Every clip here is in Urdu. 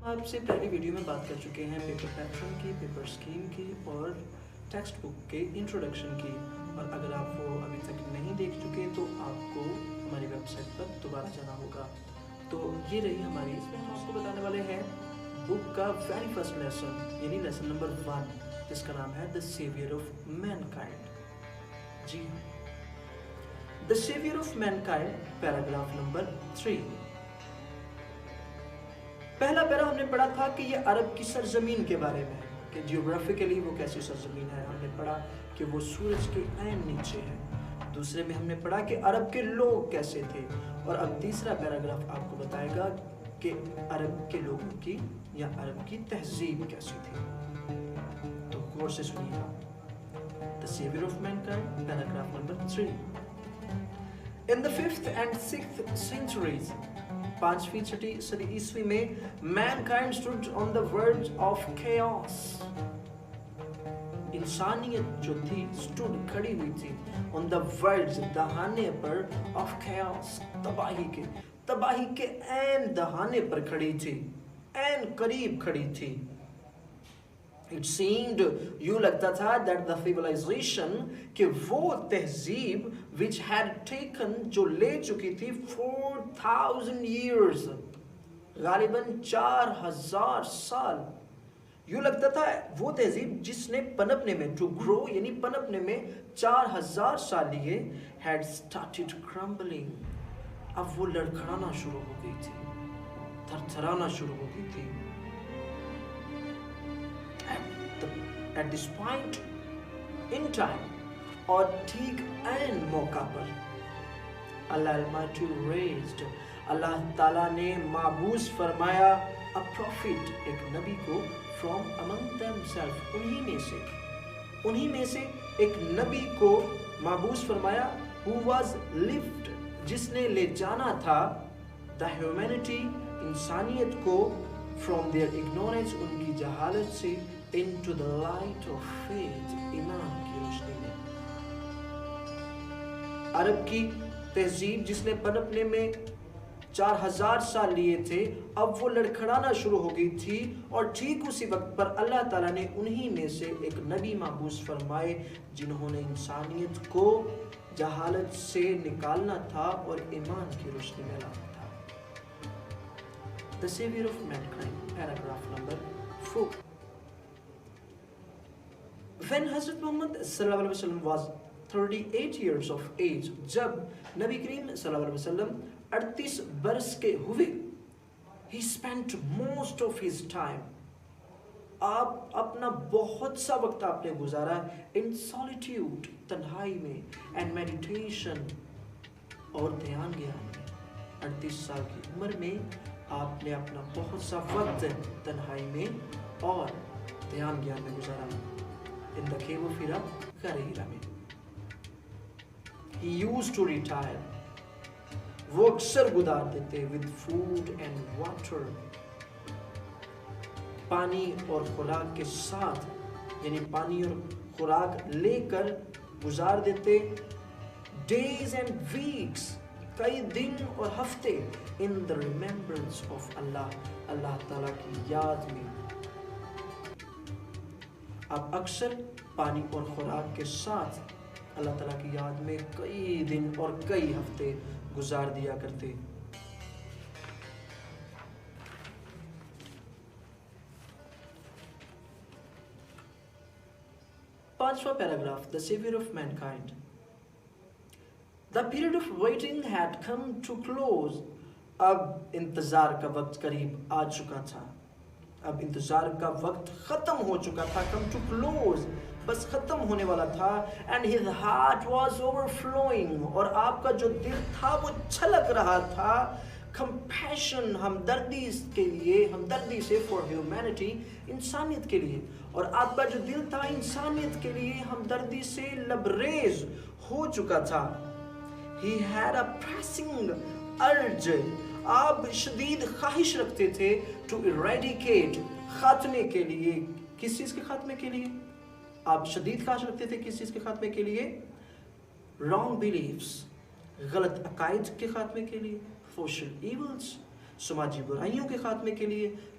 آپ سے پہلی ویڈیو میں بات کر چکے ہیں پیپر پیٹرن کی، پیپر سکیم کی اور ٹیکسٹ بک کے انٹروڈکشن کی، اور اگر آپ وہ ابھی تک نہیں دیکھ چکے تو آپ کو ہماری ویب سائٹ پر دوبارہ جانا ہوگا۔ تو یہ رہی ہماری، اس میں ہم آپ کو بتانے والے ہیں بک کا ویری فرسٹ لیسن، یعنی لیسن نمبر 1، جس کا نام ہے the saviour of mankind. جی the saviour of mankind, paragraph number 3۔ پہلا پیرا ہم نے پڑھا تھا کہ یہ عرب کی سرزمین کے بارے میں، کہ جیوگرافیکلی وہ کیسی سرزمین ہے۔ ہم نے پڑھا کہ وہ سورج کے عین نیچے ہے۔ دوسرے میں ہم نے پڑھا کہ عرب کے لوگ کیسے تھے، اور اب تیسرا پیراگراف آپ کو بتائے گا کہ عرب کے لوگوں کی یا عرب کی تہذیب کیسی تھی۔ تو غور سے سنیے آپ، The Savior of Mankind, paragraph number 3۔ In the 5th and 6th centuries، 5ویں صدی عیسوی میں mankind stood on the verge of chaos، انسانیت جو تھی stood کھڑی ہوئی تھی on the verge، دہانے per of chaos، تباہی کے عین دہانے پر کھڑی تھی، عین قریب کھڑی تھی۔ It seemed، یوں لگتا تھا that the civilization، کہ وہ تہذیب which had taken، جو لے چکی تھی 4000 years، غالباً 4000 سال۔ یوں لگتا تھا وہ تہذیب جس نے پنپنے میں to grow، یعنی پنپنے میں 4000 سال لیے had started crumbling، اب وہ لڑکھڑانا شروع ہو گئی تھی، تھرتھرانا شروع ہو گئی تھی۔ At this point in time، اور ٹھیک عین موقع پر، اللہ Almighty raised، اللہ تعالیٰ نے مابعوث فرمایا a prophet، ایک نبی کو from among themselves، انہی میں سے ایک نبی کو مابعوث فرمایا who was lift، جس نے لے جانا تھا the humanity، انسانیت کو from their ignorance، ان کی جہالت سے into the light of faith، ایمان کی روشنی میں۔ عرب کی تہذیب جس نے پنپنے میں 4000 سال لیے تھے، اب وہ لڑکھڑانا شروع ہو گئی تھی، اور ٹھیک اسی وقت پر اللہ تعالیٰ نے انہی میں سے ایک نبی مابعوث فرمائے جنہوں نے انسانیت کو جہالت سے نکالنا تھا اور ایمان کی روشنی میں لانا تھا۔ The Savior of Mankind، paragraph number 4۔ When Hazrat Muhammad صلی اللہ علیہ وسلم was 38 years of age، جب نبی کریم صلی اللہ علیہ وسلم 38 برس کے ہوئے، he spent most of his time، آپ اپنا بہت سا وقت آپ نے گزارا in solitude، تنہائی میں، and meditation، اور دھیان گیان میں۔ 38 سال کی عمر میں آپ نے اپنا بہت سا وقت تنہائی میں اور دھیان گیان میں گزارا۔ in the cave of Hira، غار ہیرا میں۔ he used to retire، وہ اکثر گزار دیتے with food and water، پانی اور خوراک کے ساتھ، یعنی پانی اور خوراک لے کر گزار دیتے days and weeks، کئی دن اور ہفتے in the remembrance of اللہ، اللہ تعالیٰ کی یاد میں۔ آپ اکثر پانی اور خوراک کے ساتھ اللہ تعالیٰ کی یاد میں کئی دن اور کئی ہفتے گزار دیا کرتے۔ پانچواں paragraph, The Savior of Mankind۔ The period of waiting had come to close، اب انتظار کا وقت قریب آ چکا تھا، اب انتظار کا وقت ختم ہو چکا تھا، come to close، بس ختم ہونے والا تھا۔ and his heart was overflowing، اور آپ کا جو دل تھا وہ چھلک رہا تھا compassion، ہمدردی کے لیے، ہمدردی سے for humanity، انسانیت کے لیے، اور آپ کا جو دل تھا انسانیت کے لیے ہمدردی سے لبریز ہو چکا تھا۔ he had a pressing urge، آپ شدید خواہش رکھتے تھے to eradicate، خاتمے کے لیے، کس چیز کے خاتمے کے لیے؟ آپ شدید خواہش رکھتے تھے کس چیز کے خاتمے کے لیے؟ wrong beliefs، غلط عقائد کے خاتمے کے لیے، social evils، سماجی برائیوں کے خاتمے کے لیے،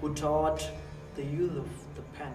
Who taught the use of the pen,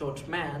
Taught man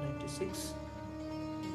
96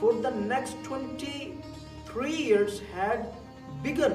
for the next 23 years had begun,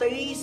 23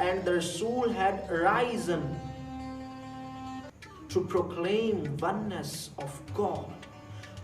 and the Rasul had risen to proclaim oneness of God,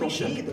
mission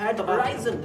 had risen,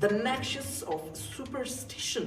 The nexus of superstition,